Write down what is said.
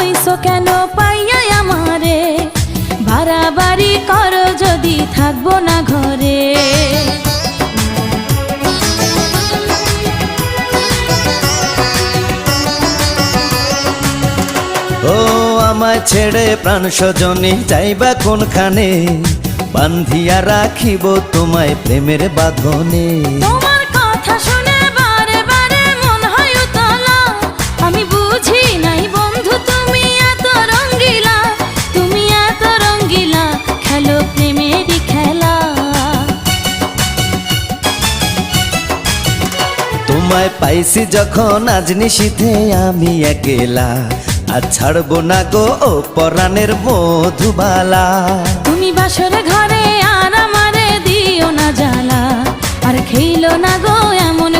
হইছো কেন পাইয়া আমারে, বাড়াবাড়ি করো যদি থাকবো না ঘরে। ও আমায় ছেড়ে প্রাণ স্বজনে যাইবা কোনখানে, বান্ধিয়া রাখিব তোমায় প্রেমের বাঁধনে। তোমার কথা শুনে বারে বারে মন হয় উতলা, আমি বুঝি নাই বন্ধু তুমি এত রঙ্গিলা, তুমি এত রঙ্গিলা, খেলো প্রেমেরই খেলা। তোমায় পাইছি যখন আজ নিশীথে আমি একেলা, আর ছাড়বো না গো ও পরাণের মধুবালা। তুমি বাসর ঘরে আর আমারে দিও না জ্বালা, আর খেইলো না গো এমন